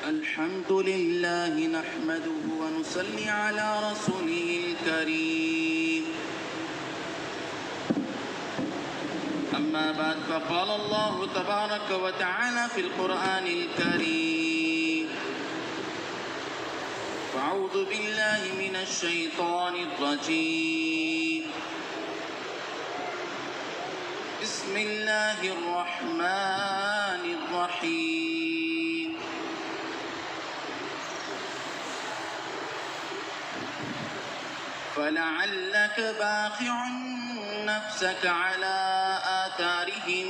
الحمد لله نحمده ونصلي على رسوله الكريم. أما بعد فقال الله تبارك وتعالى في القرآن الكريم: أعوذ بالله من الشيطان الرجيم. بسم الله الرحمن الرحيم. فلعلك باخع نفسك على آثارهم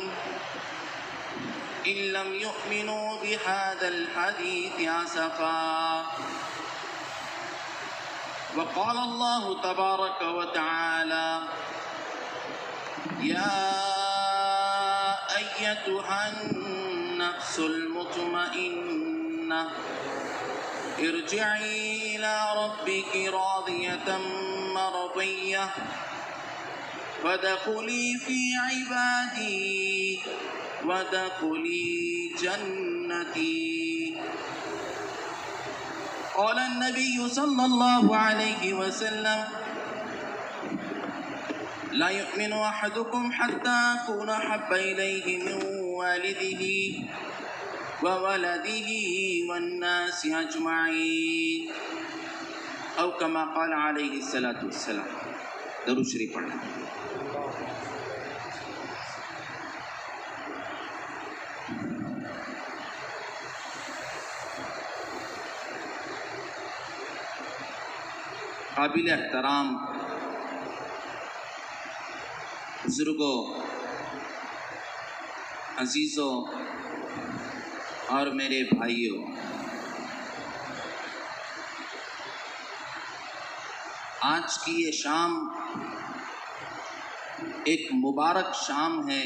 إن لم يؤمنوا بهذا الحديث أسفا. وقال الله تبارك وتعالى: يا أيتها النفس المطمئنة ارجعي إلى ربك راضية مرضية فادخلي في عبادي وادخلي جنتي. قال النبي صلى الله عليه وسلم: لا يؤمن أحدكم حتى أكون أحب إليه من والده وولده والناس أجمعين أو كما قال عليه الصلاة والسلام. درود شریف پڑھنا. قابل احترام بزرگوں، عزیزوں اور میرے بھائیوں، آج کی یہ شام ایک مبارک شام ہے.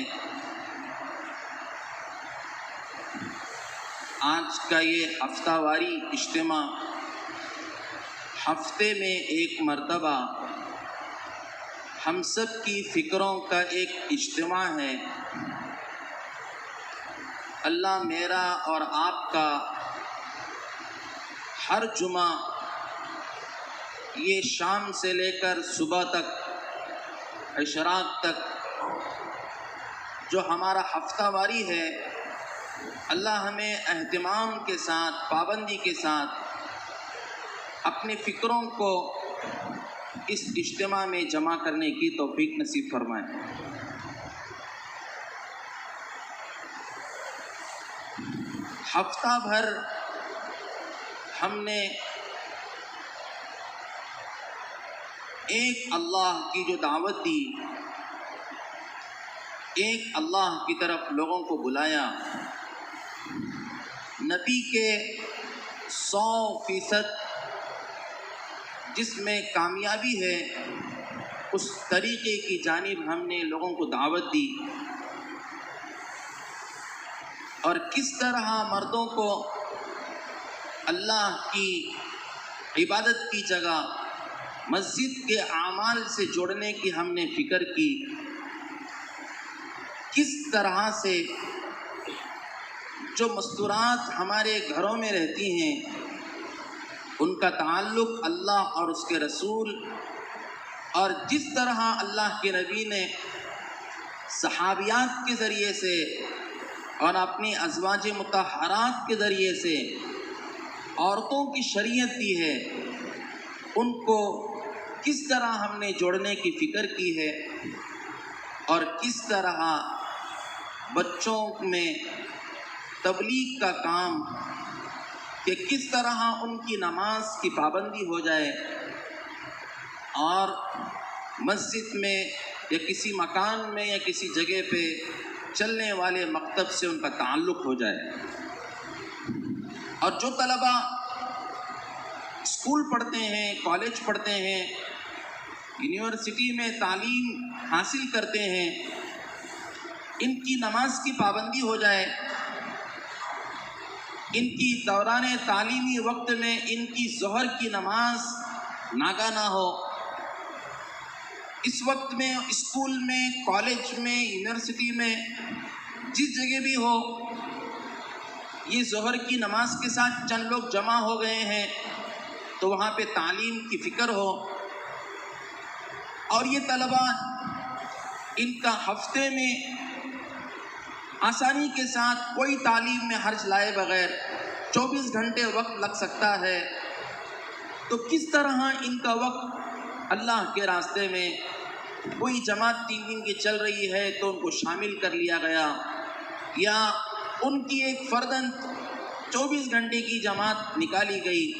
آج کا یہ ہفتہ واری اجتماع ہفتے میں ایک مرتبہ ہم سب کی فکروں کا ایک اجتماع ہے. اللہ میرا اور آپ کا ہر جمعہ یہ شام سے لے کر صبح تک، اشراق تک جو ہمارا ہفتہ واری ہے، اللہ ہمیں اہتمام کے ساتھ، پابندی کے ساتھ اپنی فکروں کو اس اجتماع میں جمع کرنے کی توفیق نصیب فرمائے. ہفتہ بھر ہم نے ایک اللہ کی جو دعوت دی، ایک اللہ کی طرف لوگوں کو بلایا، نبی کے 100% جس میں کامیابی ہے اس طریقے کی جانب ہم نے لوگوں کو دعوت دی، اور کس طرح مردوں کو اللہ کی عبادت کی جگہ مسجد کے اعمال سے جوڑنے کی ہم نے فکر کی. کس طرح سے جو مستورات ہمارے گھروں میں رہتی ہیں ان کا تعلق اللہ اور اس کے رسول، اور جس طرح اللہ کے نبی نے صحابیات کے ذریعے سے اور اپنی ازواج مطہرات کے ذریعے سے عورتوں کی شریعت دی ہے، ان کو کس طرح ہم نے جوڑنے کی فکر کی ہے، اور کس طرح بچوں میں تبلیغ کا کام کہ کس طرح ان کی نماز کی پابندی ہو جائے اور مسجد میں یا کسی مکان میں یا کسی جگہ پہ چلنے والے مکتب سے ان کا تعلق ہو جائے. اور جو طلبہ اسکول پڑھتے ہیں، کالج پڑھتے ہیں، یونیورسٹی میں تعلیم حاصل کرتے ہیں، ان کی نماز کی پابندی ہو جائے، ان کی دوران تعلیمی وقت میں ان کی ظہر کی نماز ناگا نہ ہو، اس وقت میں اسکول میں، کالج میں، یونیورسٹی میں، جس جگہ بھی ہو، یہ ظہر کی نماز کے ساتھ چند لوگ جمع ہو گئے ہیں تو وہاں پہ تعلیم کی فکر ہو، اور یہ طلبہ ان کا ہفتے میں آسانی کے ساتھ کوئی تعلیم میں حرج لائے بغیر 24 گھنٹے وقت لگ سکتا ہے، تو کس طرح ان کا وقت اللہ کے راستے میں، کوئی جماعت 3 دن کی چل رہی ہے تو ان کو شامل کر لیا گیا، یا ان کی ایک فرداً 24 گھنٹے کی جماعت نکالی گئی،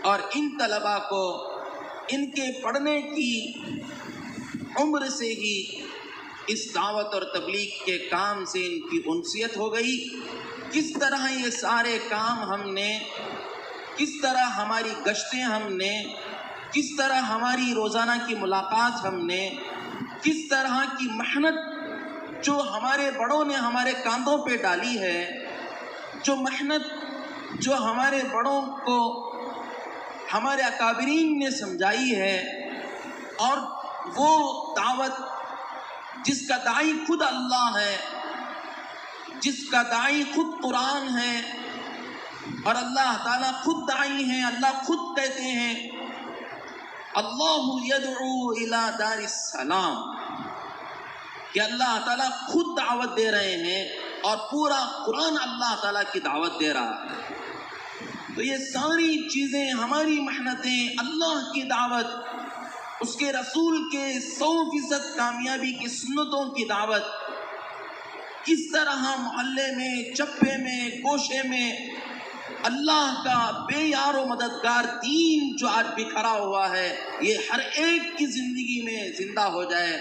اور ان طلباء کو ان کے پڑھنے کی عمر سے ہی اس دعوت اور تبلیغ کے کام سے ان کی انسیت ہو گئی۔ کس طرح یہ سارے کام ہم نے، کس طرح ہماری گشتیں ہم نے، کس طرح ہماری روزانہ کی ملاقات ہم نے، کس طرح کی محنت جو ہمارے بڑوں نے ہمارے کاندھوں پہ ڈالی ہے، جو محنت جو ہمارے بڑوں کو ہمارے اکابرین نے سمجھائی ہے، اور وہ دعوت جس کا داعی خود اللہ ہے، جس کا داعی خود قرآن ہے، اور اللہ تعالیٰ خود داعی ہیں، اللہ خود کہتے ہیں اللہ یدعو الی دار السلام، کہ اللہ تعالیٰ خود دعوت دے رہے ہیں، اور پورا قرآن اللہ تعالیٰ کی دعوت دے رہا ہے۔ تو یہ ساری چیزیں، ہماری محنتیں، اللہ کی دعوت، اس کے رسول کے 100% کامیابی کی سنتوں کی دعوت، کس طرح محلے میں، چپے میں، گوشے میں اللہ کا بے یار و مددگار دین جو آج بکھرا ہوا ہے، یہ ہر ایک کی زندگی میں زندہ ہو جائے،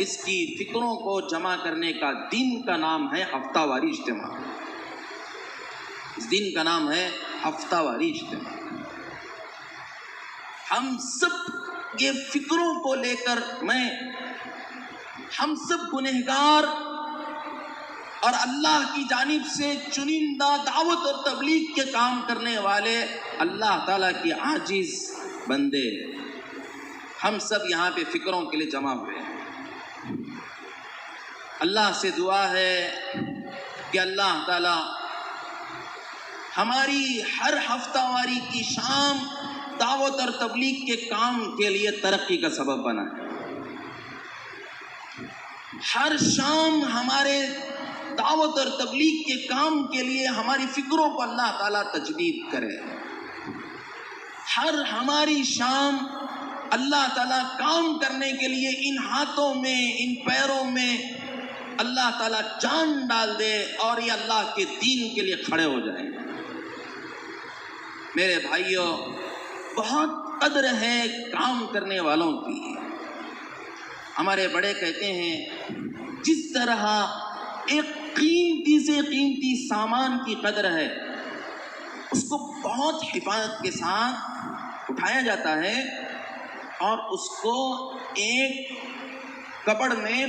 اس کی فکروں کو جمع کرنے کا دن کا نام ہے ہفتہ واری اجتماع۔ اس دن کا نام ہے ہفتہ واری اجتماع۔ ہم سب یہ فکروں کو لے کر، ہم سب گنہگار اور اللہ کی جانب سے چنندہ دعوت اور تبلیغ کے کام کرنے والے اللہ تعالیٰ کے عاجز بندے، ہم سب یہاں پہ فکروں کے لیے جمع ہوئے ہیں۔ اللہ سے دعا ہے کہ اللہ تعالیٰ ہماری ہر ہفتہ واری کی شام دعوت اور تبلیغ کے کام کے لیے ترقی کا سبب بنائے۔ ہر شام ہمارے دعوت اور تبلیغ کے کام کے لیے ہماری فکروں کو اللہ تعالیٰ تجدید کرے۔ ہر ہماری شام اللہ تعالیٰ کام کرنے کے لیے ان ہاتھوں میں، ان پیروں میں اللہ تعالیٰ جان ڈال دے، اور یہ اللہ کے دین کے لیے کھڑے ہو جائیں۔ میرے بھائیوں، بہت قدر ہے کام کرنے والوں کی۔ ہمارے بڑے کہتے ہیں جس طرح ایک قیمتی سے قیمتی سامان کی قدر ہے، اس کو بہت حفاظت کے ساتھ اٹھایا جاتا ہے، اور اس کو ایک کپڑ میں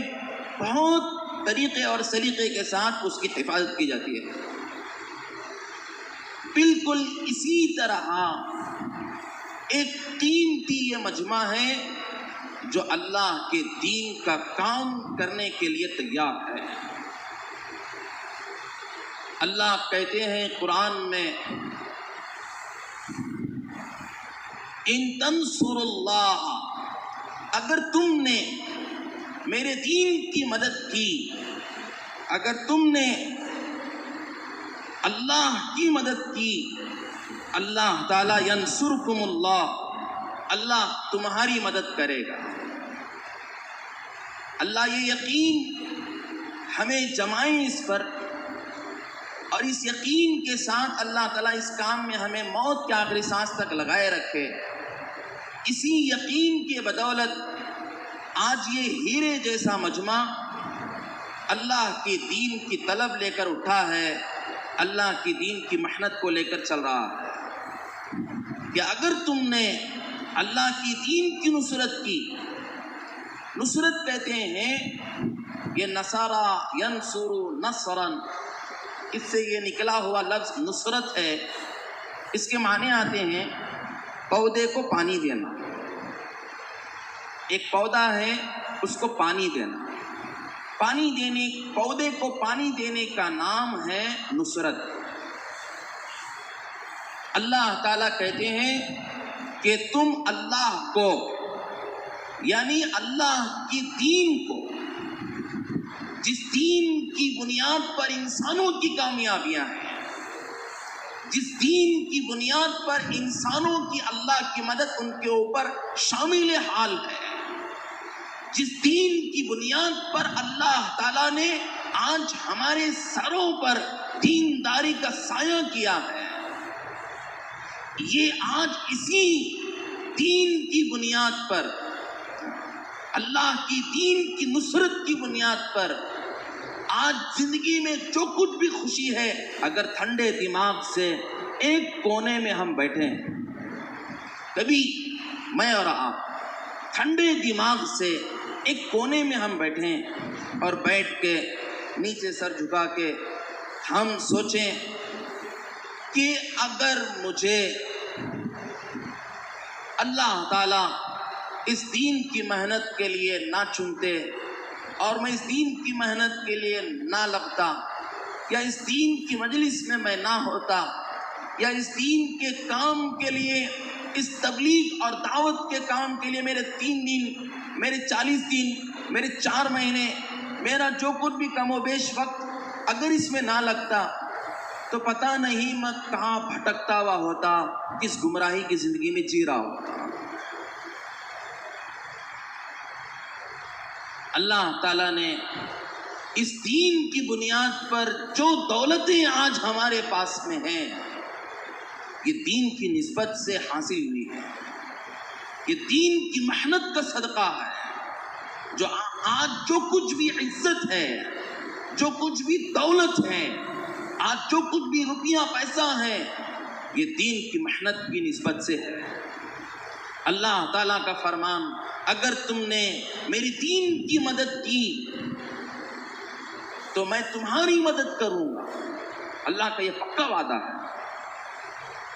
بہت طریقے اور سلیقے کے ساتھ اس کی حفاظت کی جاتی ہے۔ بالکل اسی طرح ایک قیمتی یہ مجمع ہے جو اللہ کے دین کا کام کرنے کے لیے تیار ہے۔ اللہ کہتے ہیں قرآن میں ان تنصروا اللہ، اگر تم نے میرے دین کی مدد کی، اگر تم نے اللہ کی مدد کی، اللہ تعالیٰ ینصرکم اللہ، اللہ تمہاری مدد کرے گا۔ اللہ یہ یقین ہمیں جمائیں اس پر، اور اس یقین کے ساتھ اللہ تعالیٰ اس کام میں ہمیں موت کے آخری سانس تک لگائے رکھے۔ اسی یقین کی بدولت آج یہ ہیرے جیسا مجمع اللہ کے دین کی طلب لے کر اٹھا ہے، اللہ کی دین کی محنت کو لے کر چل رہا ہے، کہ اگر تم نے اللہ کی دین کی نصرت کی، نصرت کہتے ہیں یہ نصارا ینصر نصرا، اس سے یہ نکلا ہوا لفظ نصرت ہے، اس کے معنی آتے ہیں پودے کو پانی دینا۔ ایک پودا ہے، اس کو پانی دینا، پانی دینے، پودے کو پانی دینے کا نام ہے نصرت۔ اللہ تعالیٰ کہتے ہیں کہ تم اللہ کو، یعنی اللہ کی دین کو، جس دین کی بنیاد پر انسانوں کی کامیابیاں ہیں، جس دین کی بنیاد پر انسانوں کی اللہ کی مدد ان کے اوپر شامل حال ہے، جس دین کی بنیاد پر اللہ تعالیٰ نے آج ہمارے سروں پر دینداری کا سایہ کیا ہے، یہ آج اسی دین کی بنیاد پر، اللہ کی دین کی نصرت کی بنیاد پر آج زندگی میں جو کچھ بھی خوشی ہے، اگر ٹھنڈے دماغ سے ایک کونے میں ہم بیٹھیں، کبھی میں اور آپ ٹھنڈے دماغ سے ایک کونے میں ہم بیٹھیں اور بیٹھ کے نیچے سر جھکا کے ہم سوچیں کہ اگر مجھے اللہ تعالیٰ اس دین کی محنت کے لیے نہ چنتے اور میں اس دین کی محنت کے لیے نہ لگتا، یا اس دین کی مجلس میں نہ ہوتا، یا اس دین کے کام کے لیے، اس تبلیغ اور دعوت کے کام کے لیے میرے 3 دن، میرے 40 دن، میرے 4 مہینے، میرا جو کچھ بھی کم و بیش وقت اگر اس میں نہ لگتا تو پتہ نہیں میں کہاں بھٹکتا ہوا ہوتا، کس گمراہی کی زندگی میں جی رہا ہوتا۔ اللہ تعالیٰ نے اس دین کی بنیاد پر جو دولتیں آج ہمارے پاس میں ہیں، یہ دین کی نسبت سے حاصل ہوئی ہے، یہ دین کی محنت کا صدقہ ہے۔ جو آج جو کچھ بھی عزت ہے، جو کچھ بھی دولت ہے، آج جو کچھ بھی روپیہ پیسہ ہے، یہ دین کی محنت کی نسبت سے ہے۔ اللہ تعالیٰ کا فرمان، اگر تم نے میری دین کی مدد کی تو میں تمہاری مدد کروں گا۔ اللہ کا یہ پکا وعدہ ہے۔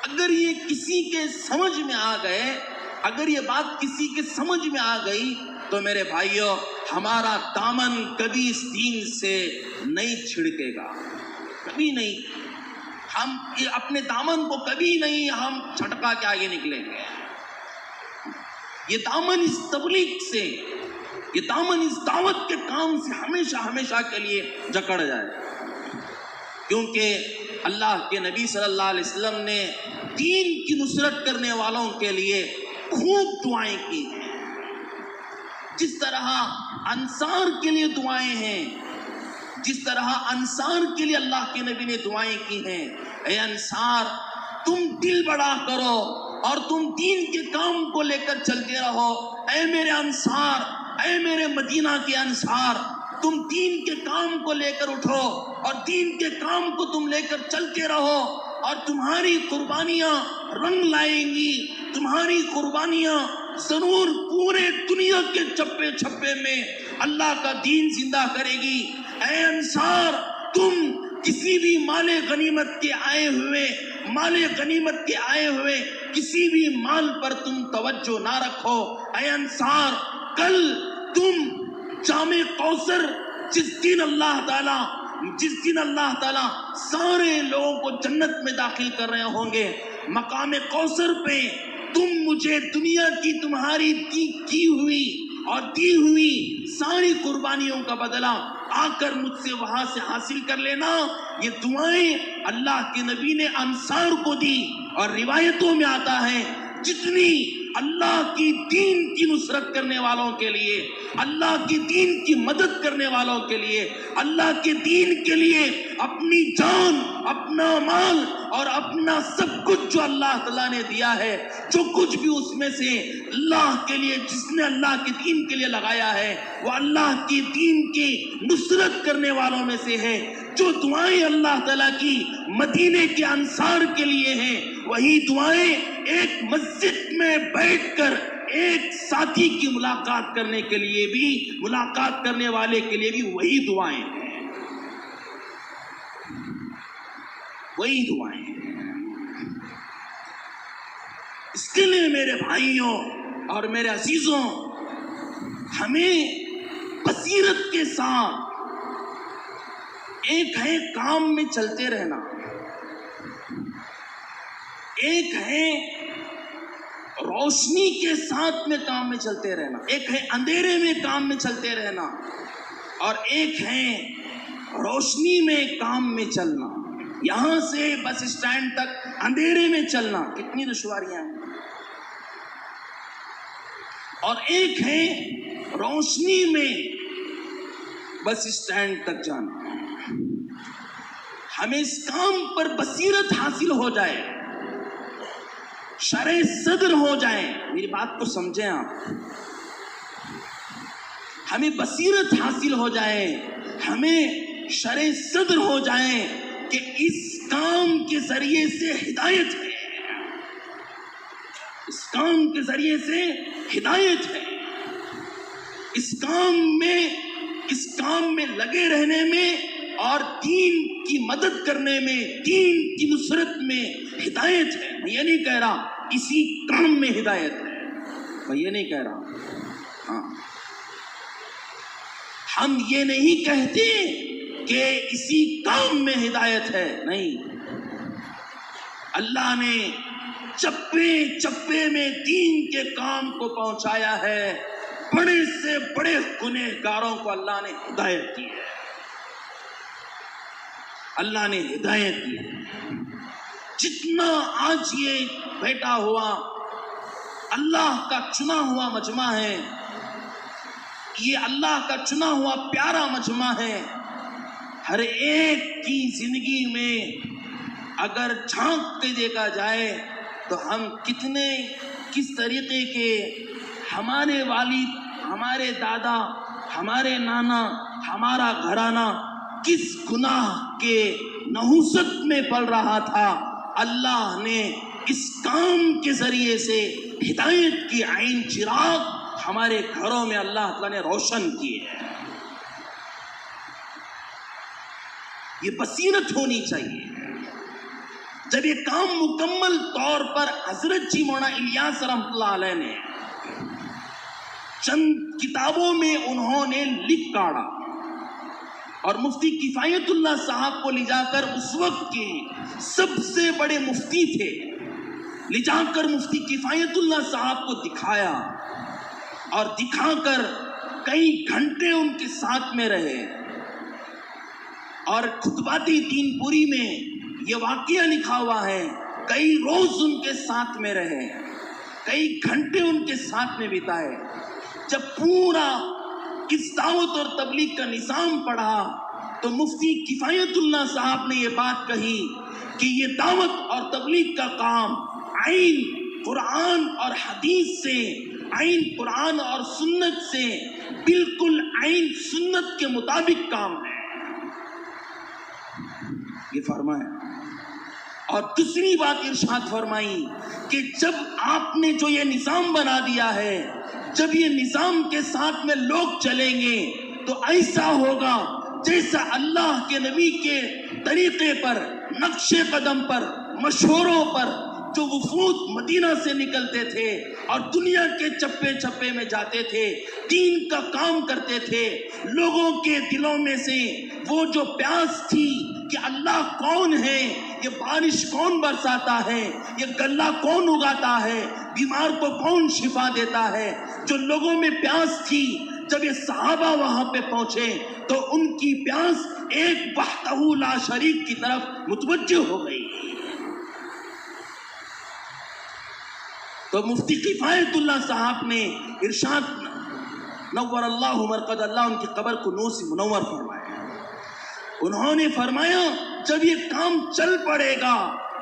اگر یہ کسی کے سمجھ میں آ گئے، اگر یہ بات کسی کے سمجھ میں آ گئی تو میرے بھائیوں، ہمارا دامن کبھی اس دین سے نہیں چھڑکے گا، کبھی نہیں۔ ہم اپنے دامن کو کبھی نہیں ہم چھٹکا کے آگے نکلیں گے۔ یہ دامن اس تبلیغ سے، یہ دامن اس دعوت کے کام سے ہمیشہ ہمیشہ کے لیے جکڑ جائے، کیونکہ اللہ کے نبی صلی اللہ علیہ وسلم نے دین کی نصرت کرنے والوں کے لیے خوب دعائیں کی ہیں۔ جس طرح انصار کے لیے دعائیں ہیں، جس طرح انصار کے لیے اللہ کے نبی نے دعائیں کی ہیں، اے انصار تم دل بڑا کرو اور تم دین کے کام کو لے کر چلتے رہو۔ اے میرے انصار، اے میرے مدینہ کے انصار، تم دین کے کام کو لے کر اٹھو اور دین کے کام کو تم لے کر چلتے رہو، اور تمہاری قربانیاں رنگ لائیں گی، تمہاری قربانیاں ضرور پورے دنیا کے چپے چھپے میں اللہ کا دین زندہ کرے گی۔ اے انصار، تم کسی بھی مال غنیمت کے آئے ہوئے کسی بھی مال پر تم توجہ نہ رکھو۔ اے انصار، کل تم جام کوثر، جس دن اللہ تعالیٰ سارے لوگوں کو جنت میں داخل کر رہے ہوں گے، مقام کوثر پہ تم مجھے دنیا کی تمہاری کی ہوئی اور دی ہوئی ساری قربانیوں کا بدلہ آ کر مجھ سے وہاں سے حاصل کر لینا۔ یہ دعائیں اللہ کے نبی نے انصار کو دی، اور روایتوں میں آتا ہے جتنی اللہ کی دین کی نصرت کرنے والوں کے لیے، اللہ کی دین کی مدد کرنے والوں کے لیے، اللہ کے دین کے لیے اپنی جان، اپنا مال اور اپنا سب کچھ جو اللہ تعالیٰ نے دیا ہے، جو کچھ بھی اس میں سے اللہ کے لیے، جس نے اللہ کے دین کے لیے لگایا ہے، وہ اللہ کی دین کی نصرت کرنے والوں میں سے ہے۔ جو دعائیں اللہ تعالیٰ کی مدینے کے انصار کے لیے ہیں، وہی دعائیں ایک مسجد میں بیٹھ کر ایک ساتھی کی ملاقات کرنے کے لیے بھی، ملاقات کرنے والے کے لیے بھی وہی دعائیں ہیں، وہی دعائیں ہیں۔ اس کے لیے میرے بھائیوں اور میرے عزیزوں، ہمیں بصیرت کے ساتھ ایک ہے کام میں چلتے رہنا، ایک ہے روشنی کے ساتھ میں کام میں چلتے رہنا، ایک ہے اندھیرے میں کام میں چلتے رہنا، اور ایک ہے روشنی میں کام میں چلنا۔ یہاں سے بس اسٹینڈ تک اندھیرے میں چلنا کتنی دشواریاں ہیں، اور ایک ہے روشنی میں بس اسٹینڈ تک جانا۔ ہمیں اس کام پر بصیرت حاصل ہو جائے، شرح صدر ہو جائے، میری بات کو سمجھیں آپ، ہمیں بصیرت حاصل ہو جائے، ہمیں شرح صدر ہو جائے کہ اس کام کے ذریعے سے ہدایت ہے، اس کام کے ذریعے سے ہدایت ہے، اس کام میں لگے رہنے میں اور دین کی مدد کرنے میں، دین کی نصرت میں ہدایت ہے۔ میں یہ نہیں کہہ رہا اسی کام میں ہدایت ہے، میں یہ نہیں کہہ رہا، ہاں ہم یہ نہیں کہتے کہ اسی کام میں ہدایت ہے، نہیں، اللہ نے چپے چپے میں دین کے کام کو پہنچایا ہے، بڑے سے بڑے گنہگاروں کو اللہ نے ہدایت دی ہے، اللہ نے ہدایت دی ہے۔ جتنا آج یہ بیٹھا ہوا اللہ کا چنا ہوا مجمع ہے، یہ اللہ کا چنا ہوا پیارا مجمع ہے، ہر ایک کی زندگی میں اگر جھانک کے دیکھا جائے تو ہم کس طریقے کے ہمارے والد، ہمارے دادا، ہمارے نانا، ہمارا گھرانہ کس گناہ کے نحوست میں پل رہا تھا، اللہ نے اس کام کے ذریعے سے ہدایت کی عین چراغ ہمارے گھروں میں اللہ تعالیٰ نے روشن کی ہے۔ یہ بصیرت ہونی چاہیے۔ جب یہ کام مکمل طور پر حضرت جی مولانا الیاس رحمۃ اللہ علیہ نے چند کتابوں میں انہوں نے لکھ کاڑا، اور مفتی کفایت اللہ صاحب کو لے جا کر، اس وقت کے سب سے بڑے مفتی تھے، لے جا کر مفتی کفایت اللہ صاحب کو دکھایا، اور دکھا کر کئی گھنٹے ان کے ساتھ میں رہے، اور خطباتی دین پوری میں یہ واقعہ لکھا ہوا ہے، کئی روز ان کے ساتھ میں رہے، کئی گھنٹے ان کے ساتھ میں بتائے۔ جب پورا اس دعوت اور تبلیغ کا نظام پڑھا تو مفتی کفایت اللہ صاحب نے یہ بات کہی کہ یہ دعوت اور تبلیغ کا کام عین قرآن اور حدیث سے، عین قرآن اور سنت سے، بالکل عین سنت کے مطابق کام ہے، یہ فرمایا۔ اور دوسری بات ارشاد فرمائی کہ جب آپ نے جو یہ نظام بنا دیا ہے، جب یہ نظام کے ساتھ میں لوگ چلیں گے تو ایسا ہوگا جیسا اللہ کے نبی کے طریقے پر، نقش قدم پر، مشوروں پر جو وفود مدینہ سے نکلتے تھے اور دنیا کے چپے چپے میں جاتے تھے، دین کا کام کرتے تھے، لوگوں کے دلوں میں سے وہ جو پیاس تھی کہ اللہ کون ہے، یہ بارش کون برساتا ہے، یہ غلہ کون اگاتا ہے، بیمار کو کون شفا دیتا ہے، جو لوگوں میں پیاس تھی، جب یہ صحابہ وہاں پہ پہنچے تو ان کی پیاس ایک وحدہ لا شریک کی طرف متوجہ ہو گئی۔ تو مفتی کفایت اللہ صاحب نے ارشاد، نور اللہ مرقد، اللہ ان کی قبر کو نور سے منور فرمایا، انہوں نے فرمایا جب یہ کام چل پڑے گا،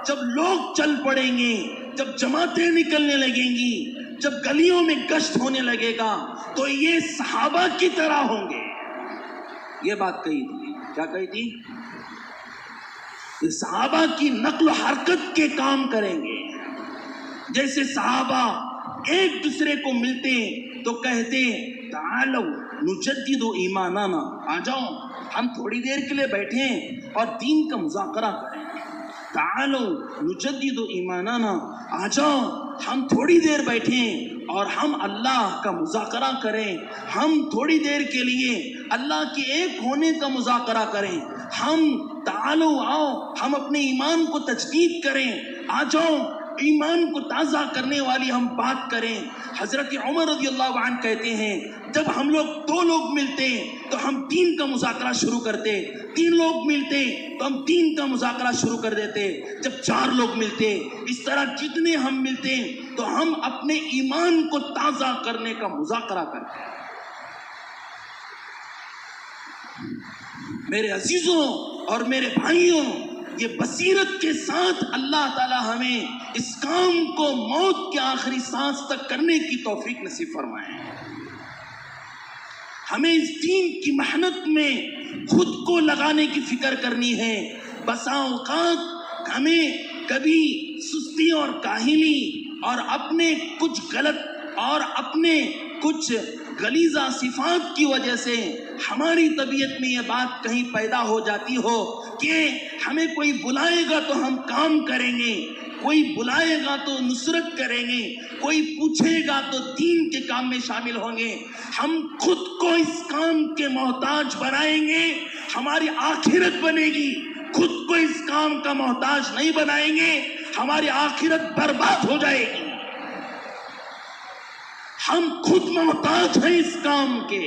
جب لوگ چل پڑیں گے، جب جماعتیں نکلنے لگیں گی، جب گلیوں میں گشت ہونے لگے گا تو یہ صحابہ کی طرح ہوں گے۔ یہ بات کہی تھی، کیا کہی تھی؟ یہ صحابہ کی نقل و حرکت کے کام کریں گے، جیسے صحابہ ایک دوسرے کو ملتے تو کہتے تعالو نجدد ایماننا، آ جاؤ ہم تھوڑی دیر کے لیے بیٹھیں اور دین کا مذاکرہ کریں، تعالو نجدد ایماننا، آ جاؤ ہم تھوڑی دیر بیٹھیں اور ہم اللہ کا مذاکرہ کریں، ہم تھوڑی دیر کے لیے اللہ کے ایک ہونے کا مذاکرہ کریں، ہم تعالو آؤ ہم اپنے ایمان کو تجدید کریں، آ جاؤ ایمان کو تازہ کرنے والی ہم بات کریں۔ حضرت عمر رضی اللہ عنہ کہتے ہیں جب ہم لوگ 2 لوگ ملتے تو ہم 3 کا مذاکرہ شروع کرتے، 3 لوگ ملتے تو ہم 3 کا مذاکرہ شروع کر دیتے، جب 4 لوگ ملتے، اس طرح جتنے ہم ملتے تو ہم اپنے ایمان کو تازہ کرنے کا مذاکرہ کرتے۔ میرے عزیزوں اور میرے بھائیوں، یہ بصیرت کے ساتھ اللہ تعالی ہمیں اس کام کو موت کے آخری سانس تک کرنے کی توفیق نصیب فرمائے۔ ہمیں اس دین کی محنت میں خود کو لگانے کی فکر کرنی ہے۔ بسا اوقات ہمیں کبھی سستی اور کاہلی اور اپنے کچھ غلط اور اپنے کچھ غلیظہ صفات کی وجہ سے ہماری طبیعت میں یہ بات کہیں پیدا ہو جاتی ہو کہ ہمیں کوئی بلائے گا تو ہم کام کریں گے، کوئی بلائے گا تو نصرت کریں گے، کوئی پوچھے گا تو دین کے کام میں شامل ہوں گے۔ ہم خود کو اس کام کے محتاج بنائیں گے، ہماری آخرت بنے گی۔ خود کو اس کام کا محتاج نہیں بنائیں گے، ہماری آخرت برباد ہو جائے گی۔ ہم خود محتاج ہیں اس کام کے۔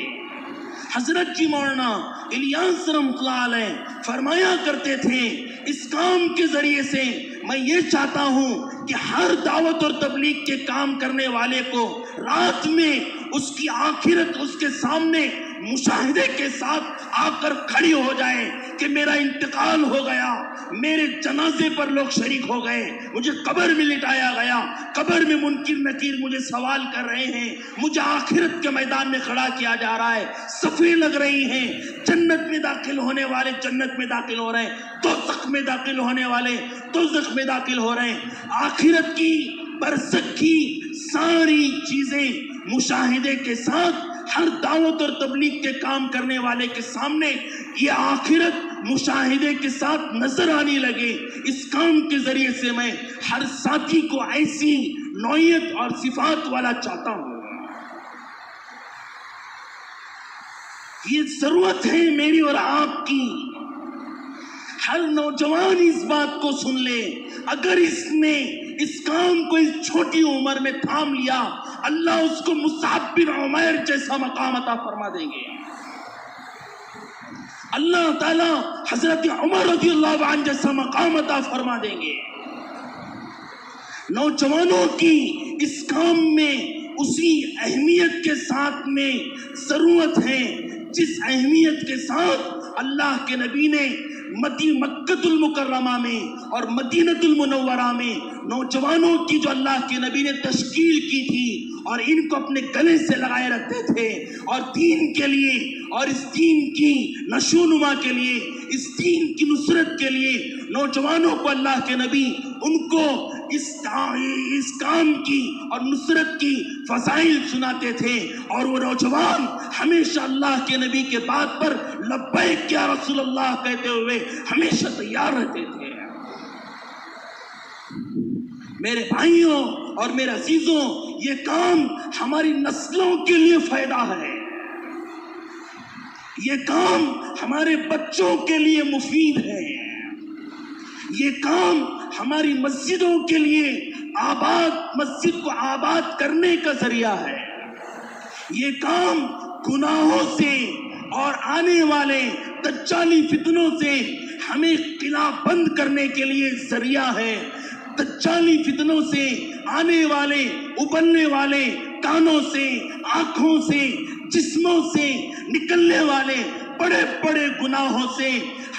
حضرت جی مولانا الیاس رحمۃ اللہ علیہ فرمایا کرتے تھے اس کام کے ذریعے سے میں یہ چاہتا ہوں کہ ہر دعوت اور تبلیغ کے کام کرنے والے کو رات میں اس کی آخرت اس کے سامنے مشاہدے کے ساتھ آ کر کھڑی ہو جائے کہ میرا انتقال ہو گیا، میرے جنازے پر لوگ شریک ہو گئے، مجھے قبر میں لٹایا گیا، قبر میں منکر نکیر مجھے سوال کر رہے ہیں، مجھے آخرت کے میدان میں کھڑا کیا جا رہا ہے، صفیں لگ رہی ہیں، جنت میں داخل ہونے والے جنت میں داخل ہو رہے ہیں، دوزخ میں داخل ہونے والے دوزخ میں داخل ہو رہے ہیں۔ آخرت کی برزخ کی ساری چیزیں مشاہدے کے ساتھ ہر دعوت اور تبلیغ کے کام کرنے والے کے سامنے یہ آخرت مشاہدے کے ساتھ نظر آنے لگے۔ اس کام کے ذریعے سے میں ہر ساتھی کو ایسی نوعیت اور صفات والا چاہتا ہوں۔ یہ ضرورت ہے میری اور آپ کی۔ ہر نوجوان اس بات کو سن لے، اگر اس نے اس کام کو اس چھوٹی عمر میں تھام لیا، اللہ اس کو مصعب بن عمیر جیسا مقام عطا فرما دیں گے۔ اللہ تعالی حضرت عمر رضی اللہ عنہ جیسا مقام عطا فرما دیں گے۔ نوجوانوں کی اس کام میں اسی اہمیت کے ساتھ میں ضرورت ہے جس اہمیت کے ساتھ اللہ کے نبی نے مکۃ المکرمہ میں اور مدینۃ المنورہ میں نوجوانوں کی جو اللہ کے نبی نے تشکیل کی تھی اور ان کو اپنے گلے سے لگائے رکھتے تھے، اور دین کے لیے اور اس دین کی نشوونما کے لیے، اس دین کی نصرت کے لیے نوجوانوں کو اللہ کے نبی ان کو اس کام کی اور نصرت کی فضائل سناتے تھے، اور وہ نوجوان ہمیشہ اللہ کے نبی کے بات پر لبیک یا رسول اللہ کہتے ہوئے ہمیشہ تیار رہتے تھے۔ میرے بھائیوں اور میرے عزیزوں، یہ کام ہماری نسلوں کے لیے فائدہ ہے، یہ کام ہمارے بچوں کے لیے مفید ہے، یہ کام ہماری مسجدوں کے لیے مسجد کو آباد کرنے کا ذریعہ ہے، یہ کام گناہوں سے اور آنے والے دجالی فتنوں سے ہمیں قلعہ بند کرنے کے لیے ذریعہ ہے۔ دجالی فتنوں سے آنے والے ابلنے والے کانوں سے، آنکھوں سے، جسموں سے نکلنے والے بڑے بڑے گناہوں سے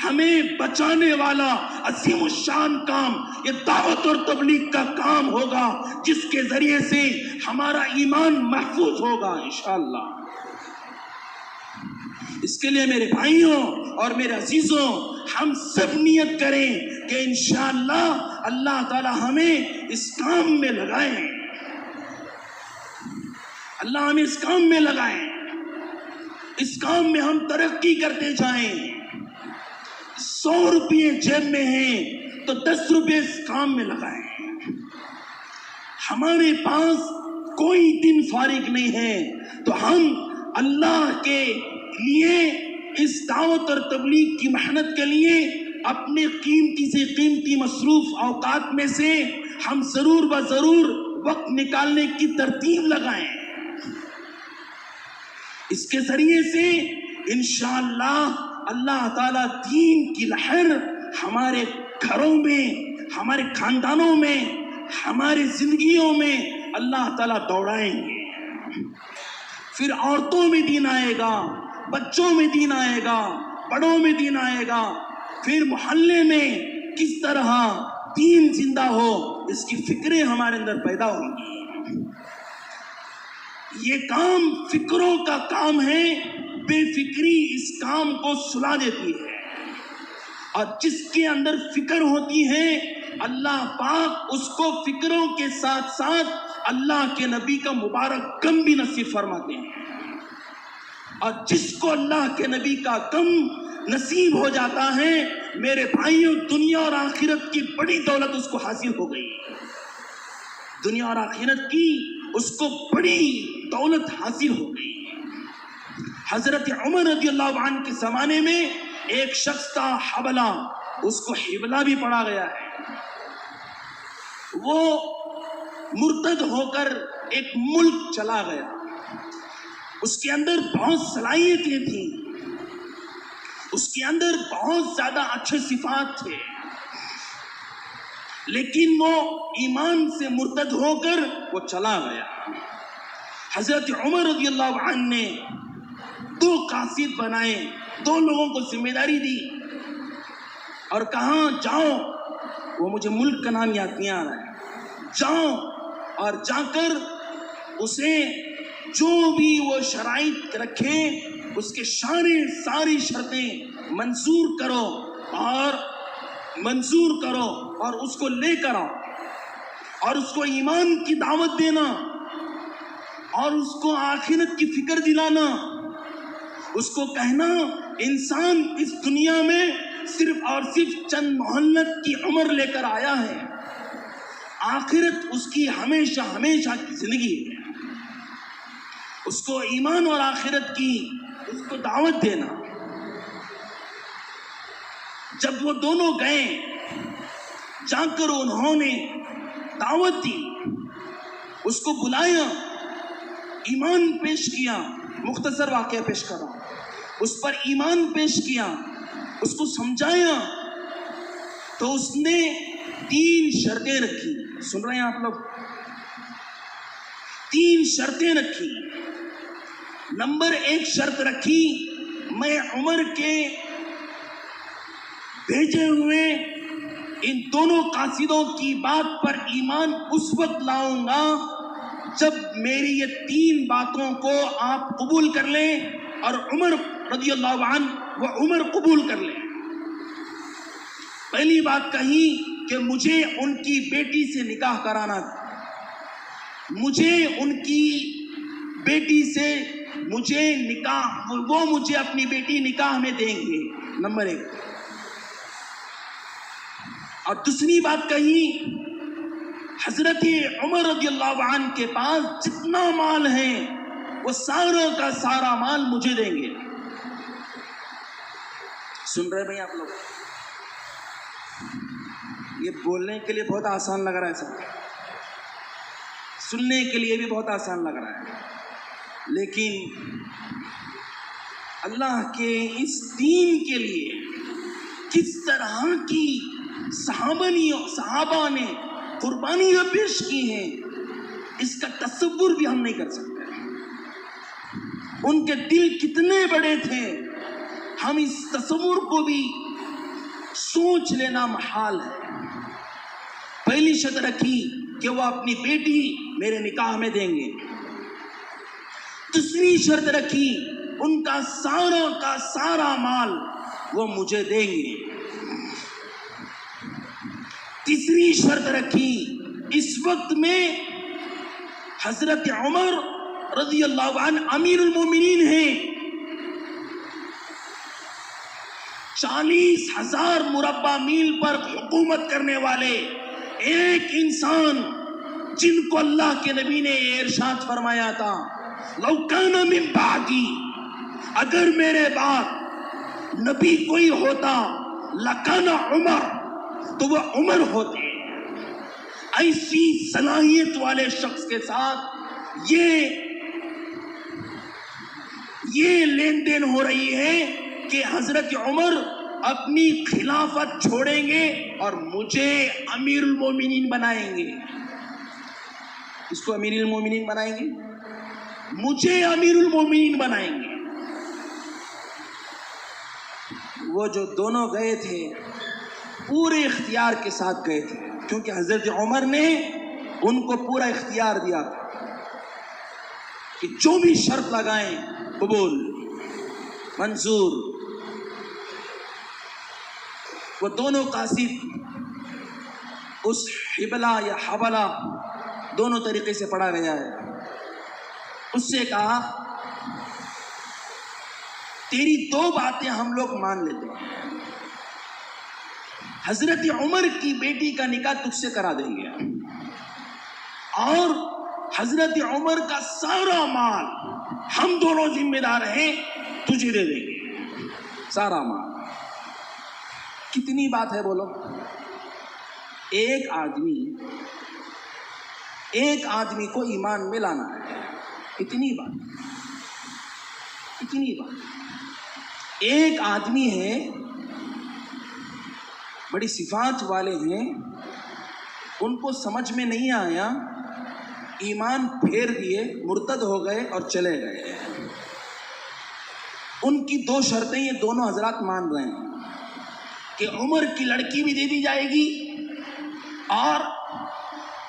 ہمیں بچانے والا عظیم الشان کام یہ دعوت اور تبلیغ کا کام ہوگا، جس کے ذریعے سے ہمارا ایمان محفوظ ہوگا انشاءاللہ۔ اس کے لیے میرے بھائیوں اور میرے عزیزوں، ہم سب نیت کریں کہ انشاءاللہ اللہ تعالی ہمیں اس کام میں لگائیں، اللہ ہمیں اس کام میں لگائیں، اس کام میں ہم ترقی کرتے جائیں۔ 100 روپے جیب میں ہیں تو 10 روپے اس کام میں لگائیں۔ ہمارے پاس کوئی دن فارغ نہیں ہے، تو ہم اللہ کے لیے اس دعوت اور تبلیغ کی محنت کے لیے اپنے قیمتی سے قیمتی مصروف اوقات میں سے ہم ضرور ضرور وقت نکالنے کی ترتیب لگائیں۔ اس کے ذریعے سے انشاءاللہ اللہ تعالیٰ دین کی لہر ہمارے گھروں میں، ہمارے خاندانوں میں، ہماری زندگیوں میں اللہ تعالیٰ دوڑائیں گے۔ پھر عورتوں میں دین آئے گا، بچوں میں دین آئے گا، بڑوں میں دین آئے گا، پھر محلے میں کس طرح دین زندہ ہو اس کی فکریں ہمارے اندر پیدا ہوں گی۔ یہ کام فکروں کا کام ہے، بے فکری اس کام کو سلا دیتی ہے، اور جس کے اندر فکر ہوتی ہے اللہ پاک اس کو فکروں کے ساتھ ساتھ اللہ کے نبی کا مبارک غم بھی نصیب فرماتے ہیں، اور جس کو اللہ کے نبی کا غم نصیب ہو جاتا ہے میرے بھائیوں دنیا اور آخرت کی بڑی دولت اس کو حاصل ہو گئی، دنیا اور آخرت کی اس کو بڑی دولت حاصل ہو گئی۔ حضرت عمر رضی اللہ عنہ کے زمانے میں ایک شخص تھا حبلہ، اس کو حبلہ بھی پڑھا گیا ہے، وہ مرتد ہو کر ایک ملک چلا گیا، اس کے اندر بہت صلاحیتیں تھیں، اس کے اندر بہت زیادہ اچھے صفات تھے، لیکن وہ ایمان سے مرتد ہو کر وہ چلا گیا۔ حضرت عمر رضی اللہ عنہ نے 2 قاصد بنائے، 2 لوگوں کو ذمہ داری دی اور کہاں جاؤ، وہ مجھے ملک کا نام یاد نہیں آ رہا ہے، جاؤ اور جا کر اسے جو بھی وہ شرائط رکھے اس کے ساری شرطیں منظور کرو اور اس کو لے کر آؤ، اور اس کو ایمان کی دعوت دینا اور اس کو آخرت کی فکر دلانا، اس کو کہنا انسان اس دنیا میں صرف اور صرف چند مہلت کی عمر لے کر آیا ہے، آخرت اس کی ہمیشہ ہمیشہ کی زندگی ہے، اس کو ایمان اور آخرت کی اس کو دعوت دینا۔ جب وہ دونوں گئے، جا کر انہوں نے دعوت دی، اس کو بلایا، ایمان پیش کیا، مختصر واقعہ پیش کر رہا ہوں، اس پر ایمان پیش کیا، اس کو سمجھایا، تو اس نے 3 شرطیں رکھی، سن رہے ہیں آپ لوگ؟ 3 شرطیں رکھی۔ نمبر 1 شرط رکھی، میں عمر کے بھیجے ہوئے ان دونوں قاصدوں کی بات پر ایمان اس وقت لاؤں گا جب میری یہ 3 باتوں کو آپ قبول کر لیں اور عمر رضی اللہ عنہ وہ عمر قبول کر لیں۔ پہلی بات کہی کہ مجھے ان کی بیٹی سے نکاح کرانا، مجھے ان کی بیٹی سے وہ مجھے اپنی بیٹی نکاح میں دیں گے، نمبر 1۔ اور دوسری بات کہی حضرت عمر رضی اللہ عنہ کے پاس جتنا مال ہے وہ سارا کا سارا مال مجھے دیں گے۔ سن رہے بھائی آپ لوگ؟ یہ بولنے کے لیے بہت آسان لگ رہا ہے سب، سننے کے لیے بھی بہت آسان لگ رہا ہے، لیکن اللہ کے اس دین کے لیے کس طرح کی صحابہ نے قربانیاں پیش کی ہیں اس کا تصور بھی ہم نہیں کر سکتے۔ ان کے دل کتنے بڑے تھے، ہم اس تصور کو بھی سوچ لینا محال ہے۔ پہلی شرط رکھی کہ وہ اپنی بیٹی میرے نکاح میں دیں گے، دوسری شرط رکھی ان کا سارا مال وہ مجھے دیں گے، تیسری شرط رکھی اس وقت میں حضرت عمر رضی اللہ عنہ امیر المومنین ہیں، 40,000 مربع میل پر حکومت کرنے والے ایک انسان جن کو اللہ کے نبی نے یہ ارشاد فرمایا تھا لو کان من بعدی، اگر میرے بعد نبی کوئی ہوتا لکان عمر، تو وہ عمر ہوتے۔ ایسی صلاحیت والے شخص کے ساتھ یہ لین دین ہو رہی ہے کہ حضرت عمر اپنی خلافت چھوڑیں گے اور مجھے امیر المومنین بنائیں گے۔ اس کو امیر المومنین بنائیں گے، مجھے امیر المومنین بنائیں گے۔ وہ جو دونوں گئے تھے پورے اختیار کے ساتھ گئے تھے، کیونکہ حضرت عمر نے ان کو پورا اختیار دیا تھا کہ جو بھی شرط لگائیں قبول، منظور۔ وہ دونوں قاصد اس حبلہ یا حبلہ دونوں طریقے سے پڑھا گیا ہے، اس سے کہا تیری دو باتیں ہم لوگ مان لیتے ہیں، حضرت عمر کی بیٹی کا نکاح تجھ سے کرا دیں گے اور حضرت عمر کا سارا مال ہم دونوں ذمہ دار ہیں، تجھے دے دیں گے سارا مال۔ کتنی بات ہے بولو؟ ایک آدمی کو ایمان میں لانا ہے، اتنی بات۔ ایک آدمی ہے، بڑی صفات والے ہیں، ان کو سمجھ میں نہیں آیا، ایمان پھیر دیے، مرتد ہو گئے اور چلے گئے۔ ان کی دو شرطیں یہ دونوں حضرات مان رہے ہیں کہ عمر کی لڑکی بھی دے دی جائے گی اور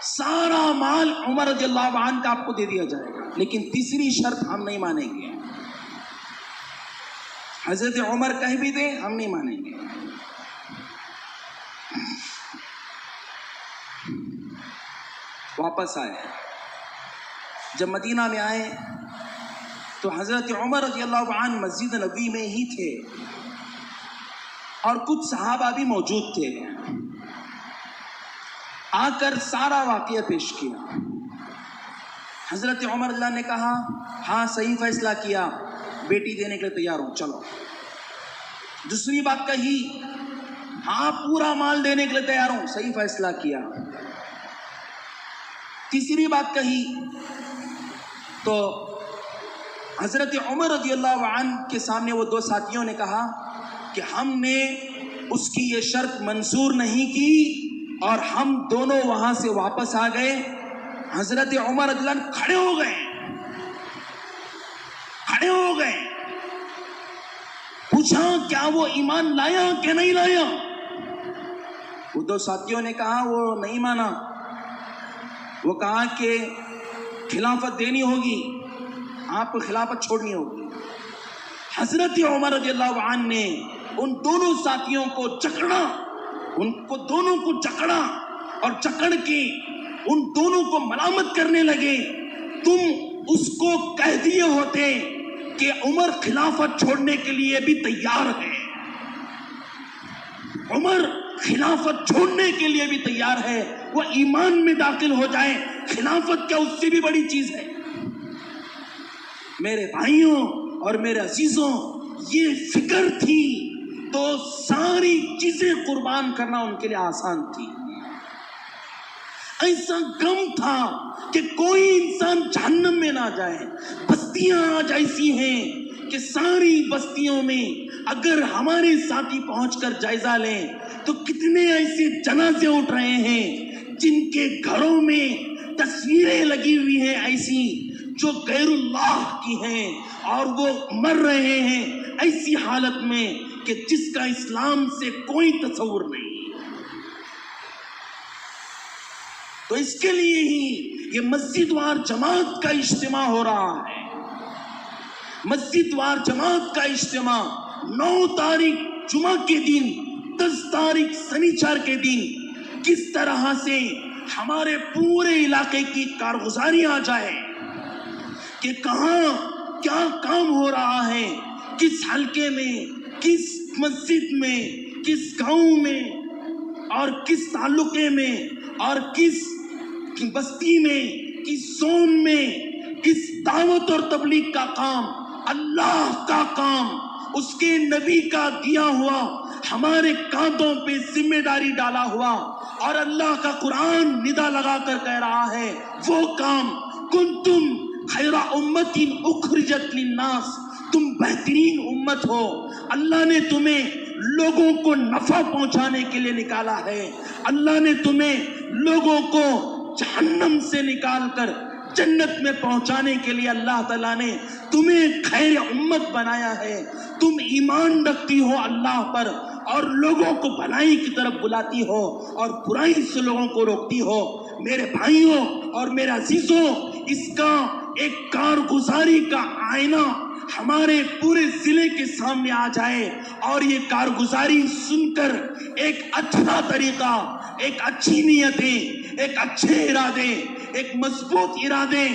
سارا مال عمر رضی اللہ عنہ کا آپ کو دے دیا جائے گا، لیکن تیسری شرط ہم نہیں مانیں گے۔ حضرت عمر کہہ بھی دے ہم نہیں مانیں گے۔ واپس آئے، جب مدینہ میں آئے تو حضرت عمر رضی اللہ عنہ مسجد نبوی میں ہی تھے اور کچھ صحابہ بھی موجود تھے۔ آ کر سارا واقعہ پیش کیا۔ حضرت عمر اللہ نے کہا ہاں صحیح فیصلہ کیا، بیٹی دینے کے لیے تیار ہوں، چلو۔ دوسری بات کہی ہاں پورا مال دینے کے لیے تیار ہوں، صحیح فیصلہ کیا۔ تیسری بات کہی تو حضرت عمر رضی اللہ عنہ کے سامنے وہ دو ساتھیوں نے کہا کہ ہم نے اس کی یہ شرط منظور نہیں کی اور ہم دونوں وہاں سے واپس آ گئے۔ حضرت عمر رضی اللہ عنہ کھڑے ہو گئے، پوچھا کیا وہ ایمان لایا کہ نہیں لایا؟ وہ دو ساتھیوں نے کہا وہ نہیں مانا، وہ کہا کہ خلافت دینی ہوگی، آپ کو خلافت چھوڑنی ہوگی۔ حضرت عمر رضی اللہ عنہ نے ان دونوں ساتھیوں کو جکڑا، اور جکڑ کے ان دونوں کو ملامت کرنے لگے، تم اس کو کہہ دیے ہوتے کہ عمر خلافت چھوڑنے کے لیے بھی تیار ہے، عمر خلافت چھوڑنے کے لیے بھی تیار ہے، وہ ایمان میں داخل ہو جائے، خلافت کیا اس سے بھی بڑی چیز ہے؟ میرے بھائیوں اور میرے عزیزوں، یہ فکر تھی تو ساری چیزیں قربان کرنا ان کے لیے آسان تھی۔ ایسا غم تھا کہ کوئی انسان جہنم میں نہ جائے۔ بستیاں آج ایسی ہیں کہ ساری بستیوں میں اگر ہمارے ساتھی پہنچ کر جائزہ لیں تو کتنے ایسے جنازے اٹھ رہے ہیں جن کے گھروں میں تصویریں لگی ہوئی ہیں ایسی جو غیر اللہ کی ہیں، اور وہ مر رہے ہیں ایسی حالت میں کہ جس کا اسلام سے کوئی تصور نہیں۔ تو اس کے لیے ہی یہ مسجد وار جماعت کا اجتماع ہو رہا ہے۔ مسجد وار جماعت کا اجتماع 9 تاریخ جمعہ کے دن، 10 تاریخ سنیچر کے دن کس طرح سے ہمارے پورے علاقے کی کارگزاری آ جائے کہ کہاں کیا کام ہو رہا ہے، کس حلقے میں، کس مسجد میں، کس گاؤں میں اور کس تعلقے میں اور کس کہ بستی میں، کہ زون میں اس دعوت اور تبلیغ کا کام اللہ کا کام، اس کے نبی کا دیا ہوا، ہمارے کاندھوں پہ ذمہ داری ڈالا ہوا، اور اللہ کا قرآن ندا لگا کر کہہ رہا ہے وہ کام، کنتم خیر امت اخرجت للناس، تم بہترین امت ہو، اللہ نے تمہیں لوگوں کو نفع پہنچانے کے لیے نکالا ہے، اللہ نے تمہیں لوگوں کو جہنم سے نکال کر جنت میں پہنچانے کے لیے اللہ تعالیٰ نے تمہیں خیر امت بنایا ہے، تم ایمان رکھتی ہو اللہ پر اور لوگوں کو بھلائی کی طرف بلاتی ہو اور برائی سے لوگوں کو روکتی ہو۔ میرے بھائیوں اور میرے عزیزوں، اس کا ایک کارگزاری کا آئینہ ہمارے پورے ضلع کے سامنے آ جائے، اور یہ کارگزاری سن کر ایک اچھا طریقہ، ایک اچھی نیتیں، ایک اچھے ارادے، ایک مضبوط ارادے،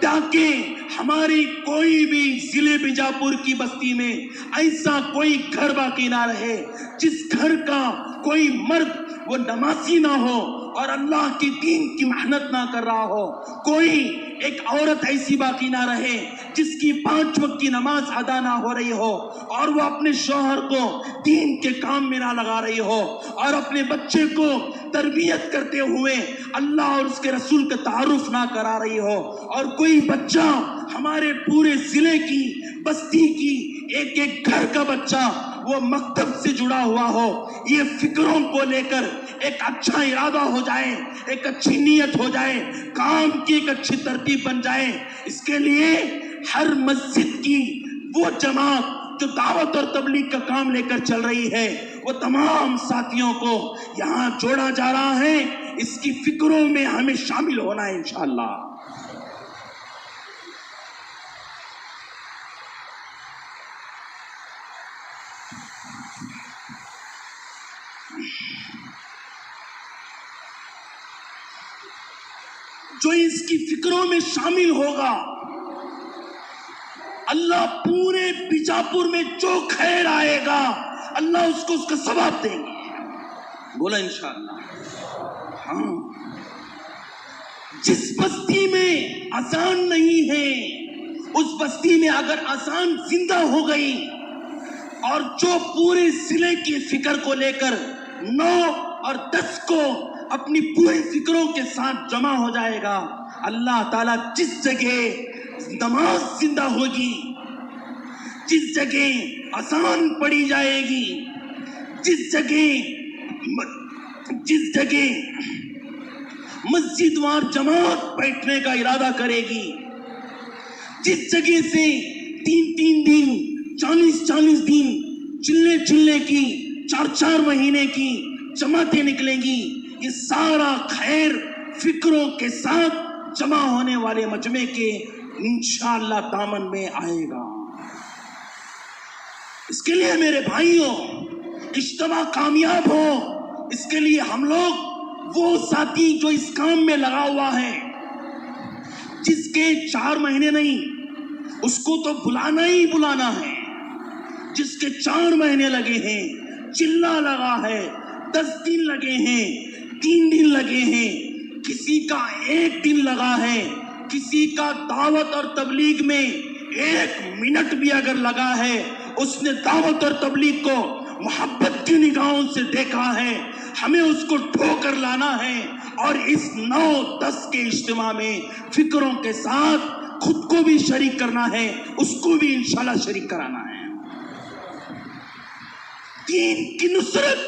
تاکہ ہماری کوئی بھی ضلع بیجاپور کی بستی میں ایسا کوئی گھر باقی نہ رہے جس گھر کا کوئی مرد وہ نمازی نہ ہو اور اللہ کی دین کی محنت نہ کر رہا ہو، کوئی ایک عورت ایسی باقی نہ رہے جس کی 5 وقت کی نماز ادا نہ ہو رہی ہو اور وہ اپنے شوہر کو دین کے کام میں نہ لگا رہی ہو، اور اپنے بچے کو تربیت کرتے ہوئے اللہ اور اس کے رسول کا تعارف نہ کرا رہی ہو، اور کوئی بچہ ہمارے پورے ضلع کی بستی کی ایک ایک گھر کا بچہ وہ مکتب سے جڑا ہوا ہو، یہ فکروں کو لے کر ایک اچھا ارادہ ہو جائے، ایک اچھی نیت ہو جائے، کام کی ایک اچھی ترتیب بن جائے۔ اس کے لیے ہر مسجد کی وہ جماعت جو دعوت اور تبلیغ کا کام لے کر چل رہی ہے، وہ تمام ساتھیوں کو یہاں جوڑا جا رہا ہے، اس کی فکروں میں ہمیں شامل ہونا ہے انشاءاللہ۔ جو اس کی فکروں میں شامل ہوگا، اللہ پورے بیجاپور میں جو خیر آئے گا اللہ اس کو اس کا ثواب دیں گے، بولا انشاءاللہ۔ ہاں، جس بستی میں اذان نہیں ہے اس بستی میں اگر اذان زندہ ہو گئی، اور جو پورے ضلع کی فکر کو لے کر 9 اور 10 کو اپنی پوری فکروں کے ساتھ جمع ہو جائے گا، اللہ تعالیٰ جس جگہ نماز زندہ ہوگی، جس جگہ اذان پڑھی جائے گی، جس جگہ مسجد وار جماعت بیٹھنے کا ارادہ کرے گی، جس جگہ سے 3 دن 40 دن چلنے کی 4 مہینے کی جماعتیں نکلیں گی، یہ سارا خیر فکروں کے ساتھ جمع ہونے والے مجمع کے انشاءاللہ دامن میں آئے گا۔ اس کے لیے میرے بھائیوں، اجتماع کامیاب ہو، اس کے لیے ہم لوگ وہ ساتھی جو اس کام میں لگا ہوا ہے، جس کے 4 مہینے نہیں، اس کو تو بلانا ہی بلانا ہے، جس کے 4 مہینے لگے ہیں، چلہ لگا ہے، 10 دن لگے ہیں، 3 دن لگے ہیں، کسی کا 1 دن لگا ہے، کسی کا دعوت اور تبلیغ میں 1 منٹ بھی اگر لگا ہے، اس نے دعوت اور تبلیغ کو محبت کی نگاہوں سے دیکھا ہے، ہمیں اس کو ٹھو کر لانا ہے، اور اس 9-10 کے اجتماع میں فکروں کے ساتھ خود کو بھی شریک کرنا ہے، اس کو بھی انشاءاللہ شریک کرانا ہے۔ دین کی نصرت،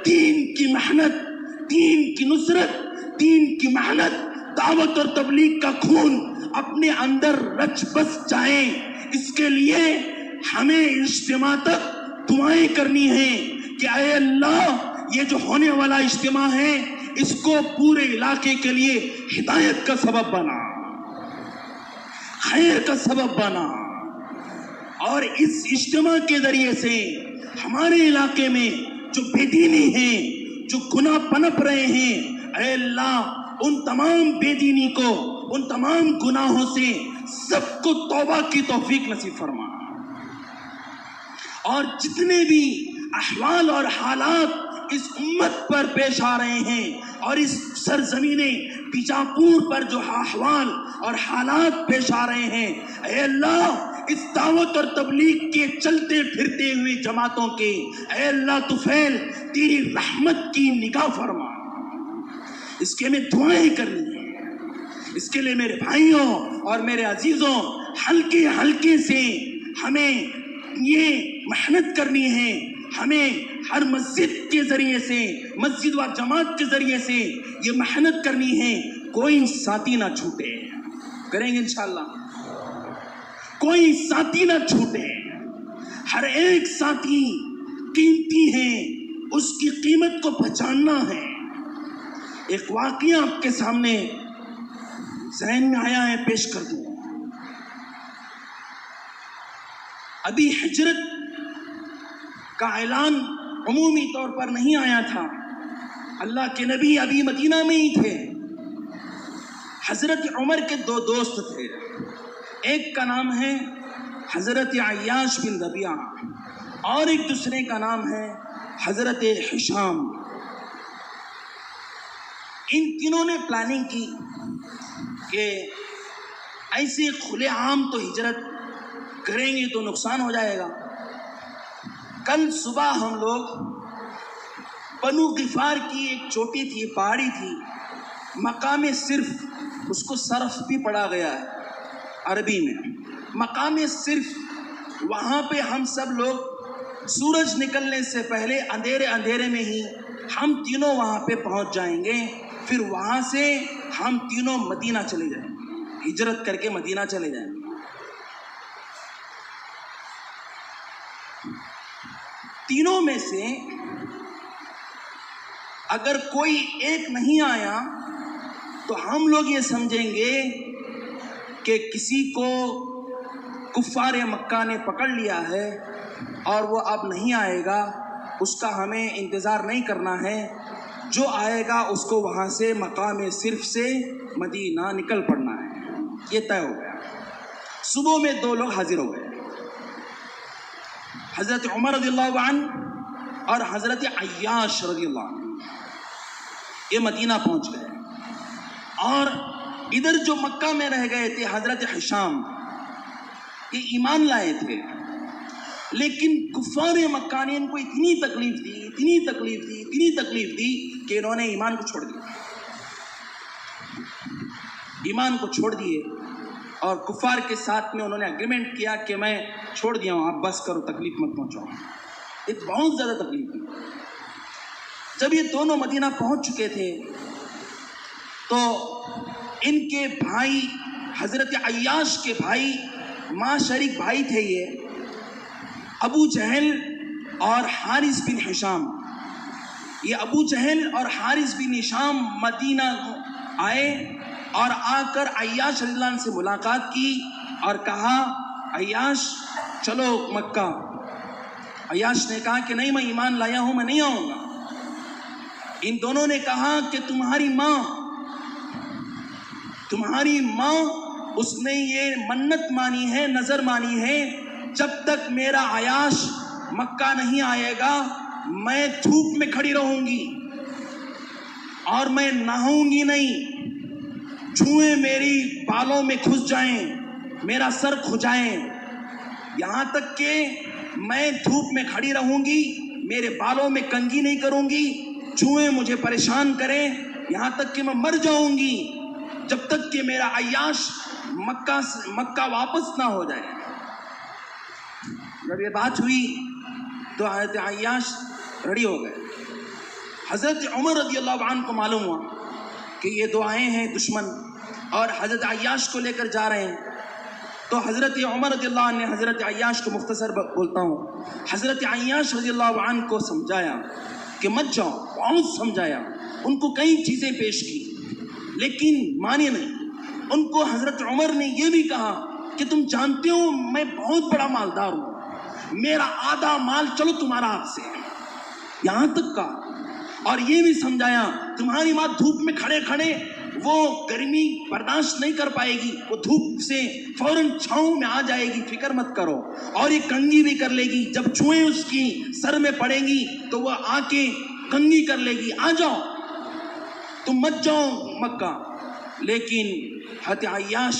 دین کی محنت، دین کی نصرت، دین کی محنت، دعوت اور تبلیغ کا خون اپنے اندر رچ بس جائے، اس کے لیے ہمیں اجتماع تک دعائیں کرنی ہیں کہ اے اللہ یہ جو ہونے والا اجتماع ہے اس کو پورے علاقے کے لیے ہدایت کا سبب بنا، خیر کا سبب بنا، اور اس اجتماع کے ذریعے سے ہمارے علاقے میں جو بے دینی ہیں، جو گناہ پنپ رہے ہیں، اے اللہ ان تمام بے دینی کو، ان تمام گناہوں سے سب کو توبہ کی توفیق نصیب فرما، اور جتنے بھی احوال اور حالات اس امت پر پیش آ رہے ہیں اور اس سرزمین بیجاپور پر جو احوال اور حالات پیش آ رہے ہیں، اے اللہ اس دعوت اور تبلیغ کے چلتے پھرتے ہوئے جماعتوں کے اے اللہ طفیل تیری رحمت کی نگاہ فرما۔ اس کے میں دعائیں کرنی ہیں، اس کے لیے میرے بھائیوں اور میرے عزیزوں ہلکے ہلکے سے ہمیں یہ محنت کرنی ہے، ہمیں ہر مسجد کے ذریعے سے، مسجد و جماعت کے ذریعے سے یہ محنت کرنی ہے، کوئی ساتھی نہ چھوٹے، کریں گے انشاءاللہ، کوئی ساتھی نہ چھوٹے، ہر ایک ساتھی قیمتی ہے، اس کی قیمت کو پہچاننا ہے۔ ایک واقعہ آپ کے سامنے ذہن میں آیا ہے، پیش کر دوں۔ ابھی ہجرت کا اعلان عمومی طور پر نہیں آیا تھا، اللہ کے نبی ابھی مدینہ میں ہی تھے۔ حضرت عمر کے دو دوست تھے، ایک کا نام ہے حضرت عیاش بن ربیعہ اور ایک دوسرے کا نام ہے حضرت حشام۔ ان تینوں نے پلاننگ کی کہ ایسے کھلے عام تو ہجرت کریں گے تو نقصان ہو جائے گا۔ کل صبح ہم لوگ بنو غفار کی ایک چوٹی تھی، پہاڑی تھی، مقام صرف، اس کو صرف بھی پڑھا گیا ہے عربی میں، مقام صرف، وہاں پہ ہم سب لوگ سورج نکلنے سے پہلے اندھیرے میں ہی ہم تینوں وہاں پہ پہنچ جائیں گے، پھر وہاں سے ہم تینوں مدینہ چلے جائیں گے، ہجرت کر کے مدینہ چلے جائیں گے۔ تینوں میں سے اگر کوئی ایک نہیں آیا تو ہم لوگ یہ سمجھیں گے کہ کسی کو کفار مکہ نے پکڑ لیا ہے اور وہ اب نہیں آئے گا، اس کا ہمیں انتظار نہیں کرنا ہے، جو آئے گا اس کو وہاں سے مقام صرف سے مدینہ نکل پڑنا ہے۔ یہ طے ہو گیا۔ صبح میں دو لوگ حاضر ہو گئے، حضرت عمر رضی اللہ عنہ اور حضرت عیاش رضی اللہ عنہ، یہ مدینہ پہنچ گئے۔ اور ادھر جو مکہ میں رہ گئے تھے حضرت حشام، یہ ایمان لائے تھے، لیکن کفار مکہ نے ان کو اتنی تکلیف دی کہ انہوں نے ایمان کو چھوڑ دیا، ایمان کو چھوڑ دیے، اور کفار کے ساتھ میں انہوں نے اگریمنٹ کیا کہ میں چھوڑ دیا ہوں، آپ بس کرو، تکلیف مت پہنچاؤ۔ ایک بہت زیادہ تکلیف دی۔ جب یہ دونوں مدینہ پہنچ چکے تھے تو ان کے بھائی، حضرت عیاش کے بھائی، ماں شریک بھائی تھے، یہ ابو جہل اور حارث بن ہشام، یہ ابو جہل اور حارث بن ہشام مدینہ آئے اور آ کر عیاش رضی اللہ عنہ سے ملاقات کی اور کہا عیاش چلو مکہ۔ عیاش نے کہا کہ نہیں، میں ایمان لایا ہوں، میں نہیں آؤں گا۔ ان دونوں نے کہا کہ تمہاری ماں اس نے یہ منت مانی ہے، نظر مانی ہے، جب تک میرا عیاش مکہ نہیں آئے گا میں دھوپ میں کھڑی رہوں گی اور میں نہاؤں گی نہیں، جوئیں میری بالوں میں گھس جائیں، میرا سر کھجائیں، یہاں تک کہ میں دھوپ میں کھڑی رہوں گی، میرے بالوں میں کنگھی نہیں کروں گی، جوئیں مجھے پریشان کریں، یہاں تک کہ میں مر جاؤں گی، جب تک کہ میرا عیاش مکہ واپس نہ ہو جائے۔ جب یہ بات ہوئی تو حضرت عیاش ریڈی ہو گئے۔ حضرت عمر رضی اللہ عنہ کو معلوم ہوا کہ یہ دو آئے ہیں دشمن اور حضرت عیاش کو لے کر جا رہے ہیں، تو حضرت عمر رضی اللہ عنہ نے حضرت عیاش کو، مختصر بولتا ہوں، حضرت عیاش رضی اللہ عنہ کو سمجھایا کہ مت جاؤ، بہت سمجھایا، ان کو کئی چیزیں پیش کی لیکن مانے نہیں۔ ان کو حضرت عمر نے یہ بھی کہا کہ تم جانتے ہو میں بہت بڑا مالدار ہوں، میرا آدھا مال چلو تمہارا ہاتھ سے، یہاں تک کہا، اور یہ بھی سمجھایا تمہاری ماں دھوپ میں کھڑے کھڑے وہ گرمی برداشت نہیں کر پائے گی، وہ دھوپ سے فوراً چھاؤں میں آ جائے گی، فکر مت کرو، اور یہ کنگھی بھی کر لے گی، جب جوئیں اس کی سر میں پڑیں گی تو وہ آ کے کنگھی کر لے گی، آ جاؤ تم مت جاؤ مکہ. لیکن حضرت عیاش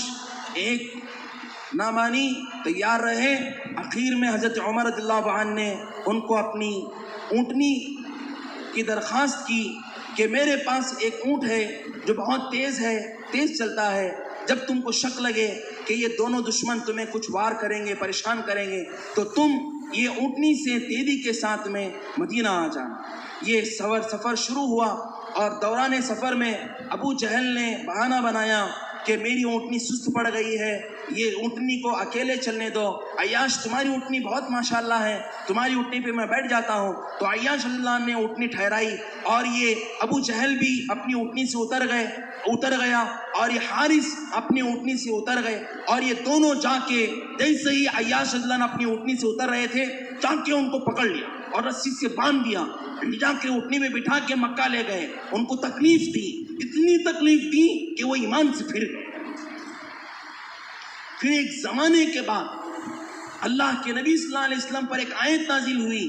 ایک نہ مانی، تیار رہے. آخر میں حضرت عمر رضی اللہ عنہ نے ان کو اپنی اونٹنی کی درخواست کی کہ میرے پاس ایک اونٹ ہے جو بہت تیز ہے، تیز چلتا ہے. جب تم کو شک لگے کہ یہ دونوں دشمن تمہیں کچھ وار کریں گے، پریشان کریں گے، تو تم یہ اونٹنی سے تیزی کے ساتھ میں مدینہ آ جانا. یہ سفر شروع ہوا اور دوران سفر میں ابو جہل نے بہانہ بنایا کہ میری اونٹنی سست پڑ گئی ہے، یہ اونٹنی کو اکیلے چلنے دو. عیاش تمہاری اونٹنی بہت ماشاءاللہ ہے، تمہاری اونٹنی پہ میں بیٹھ جاتا ہوں. تو عیاش رضی اللہ عنہ نے اونٹنی ٹھہرائی اور یہ ابو جہل بھی اپنی اونٹنی سے اتر گیا اور یہ حارث اپنی اونٹنی سے اتر گئے. اور یہ دونوں جا کے جیسے ہی عیاش رضی اللہ عنہ اپنی اونٹنی سے اتر رہے تھے، جا کے ان کو پکڑ لیا اور رسی سے باندھ دیا، جا کے اونٹنی میں بٹھا کے مکہ لے گئے. ان کو تکلیف دی، اتنی تکلیف دی کہ وہ ایمان سے پھر گئے. پھر ایک زمانے کے بعد اللہ کے نبی صلی اللہ علیہ وسلم پر ایک آیت نازل ہوئی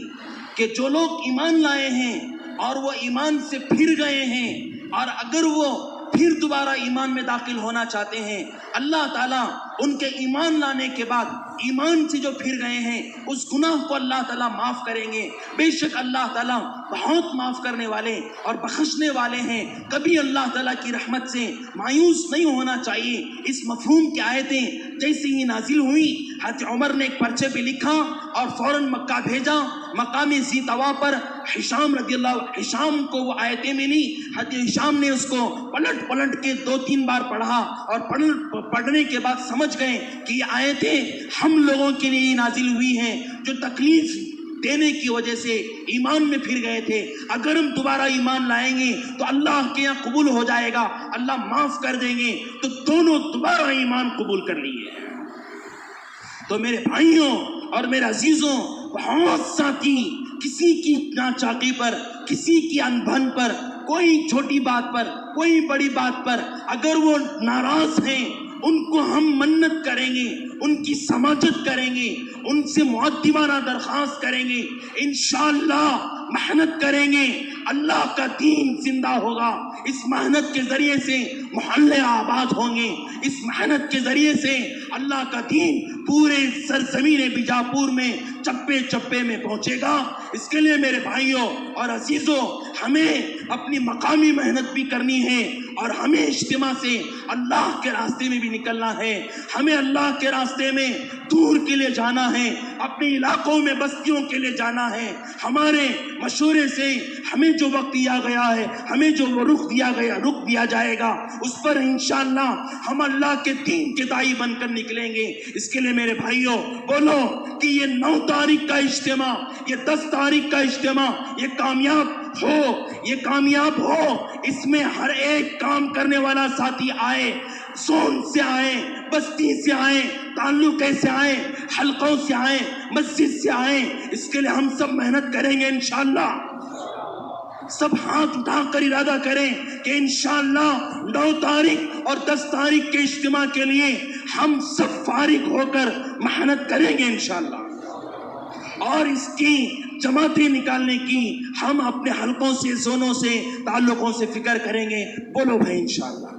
کہ جو لوگ ایمان لائے ہیں اور وہ ایمان سے پھر گئے ہیں، اور اگر وہ پھر دوبارہ ایمان میں داخل ہونا چاہتے ہیں، اللہ تعالیٰ ان کے ایمان لانے کے بعد ایمان سے جو پھر گئے ہیں اس گناہ کو اللہ تعالیٰ معاف کریں گے. بے شک اللہ تعالیٰ بہت معاف کرنے والے اور بخشنے والے ہیں. کبھی اللہ تعالیٰ کی رحمت سے مایوس نہیں ہونا چاہیے. اس مفہوم کی آیتیں جیسے ہی نازل ہوئی، حضرت عمر نے ایک پرچے پہ لکھا اور فوراً مکہ بھیجا. مقام ذی طوا پر ہشام کو وہ آیتیں ملی. حضرت ہشام نے اس کو پلٹ کے 2-3 بار پڑھا اور پڑھنے کے بعد سمجھ گئے کہ یہ آیتیں ہم لوگوں کے لیے نازل ہوئی ہیں جو تکلیف دینے کی وجہ سے ایمان میں پھر گئے تھے. اگر ہم دوبارہ ایمان لائیں گے تو اللہ کے یہاں قبول ہو جائے گا، اللہ معاف کر دیں گے. تو دونوں دوبارہ ایمان قبول کر لیے. تو میرے بھائیوں اور میرے عزیزوں، بہت ساتھی کسی کی ناچاقی پر، کسی کی انبھن پر، کوئی چھوٹی بات پر، کوئی بڑی بات پر اگر وہ ناراض ہیں، ان کو ہم منت کریں گے، ان کی سماجت کریں گے، ان سے مؤدبانہ درخواست کریں گے، انشاءاللہ محنت کریں گے، اللہ کا دین زندہ ہوگا. اس محنت کے ذریعے سے محلے آباد ہوں گے. اس محنت کے ذریعے سے اللہ کا دین پورے سرزمین بیجاپور میں چپے چپے میں پہنچے گا. اس کے لیے میرے بھائیوں اور عزیزوں، ہمیں اپنی مقامی محنت بھی کرنی ہے اور ہمیں اجتماع سے اللہ کے راستے میں بھی نکلنا ہے. ہمیں اللہ کے راستے میں دور کے لیے جانا ہے، اپنے علاقوں میں بستیوں کے لیے جانا ہے. ہمارے مشورے سے ہمیں جو وقت دیا گیا ہے، ہمیں جو رخ دیا جائے گا، اس پر انشاءاللہ ہم اللہ کے دین کے داعی بن کر نکلیں گے. اس کے لیے میرے بھائیوں بولو کہ یہ 9 تاریخ کا اجتماع، یہ 10 تاریخ کا اجتماع یہ کامیاب ہو. اس میں ہر ایک کام کرنے والا ساتھی آئے، زون سے آئے، بستی سے آئے، تعلقے سے آئے، حلقوں سے آئے، مسجد سے آئے. اس کے لیے ہم سب محنت کریں گے انشاءاللہ. سب ہاتھ اٹھا کر ارادہ کریں کہ انشاءاللہ 9 تاریخ اور 10 تاریخ کے اجتماع کے لیے ہم سب فارغ ہو کر محنت کریں گے انشاءاللہ. اور اس کی جماعتیں نکالنے کی ہم اپنے حلقوں سے، زونوں سے، تعلقوں سے فکر کریں گے. بولو بھائی انشاءاللہ.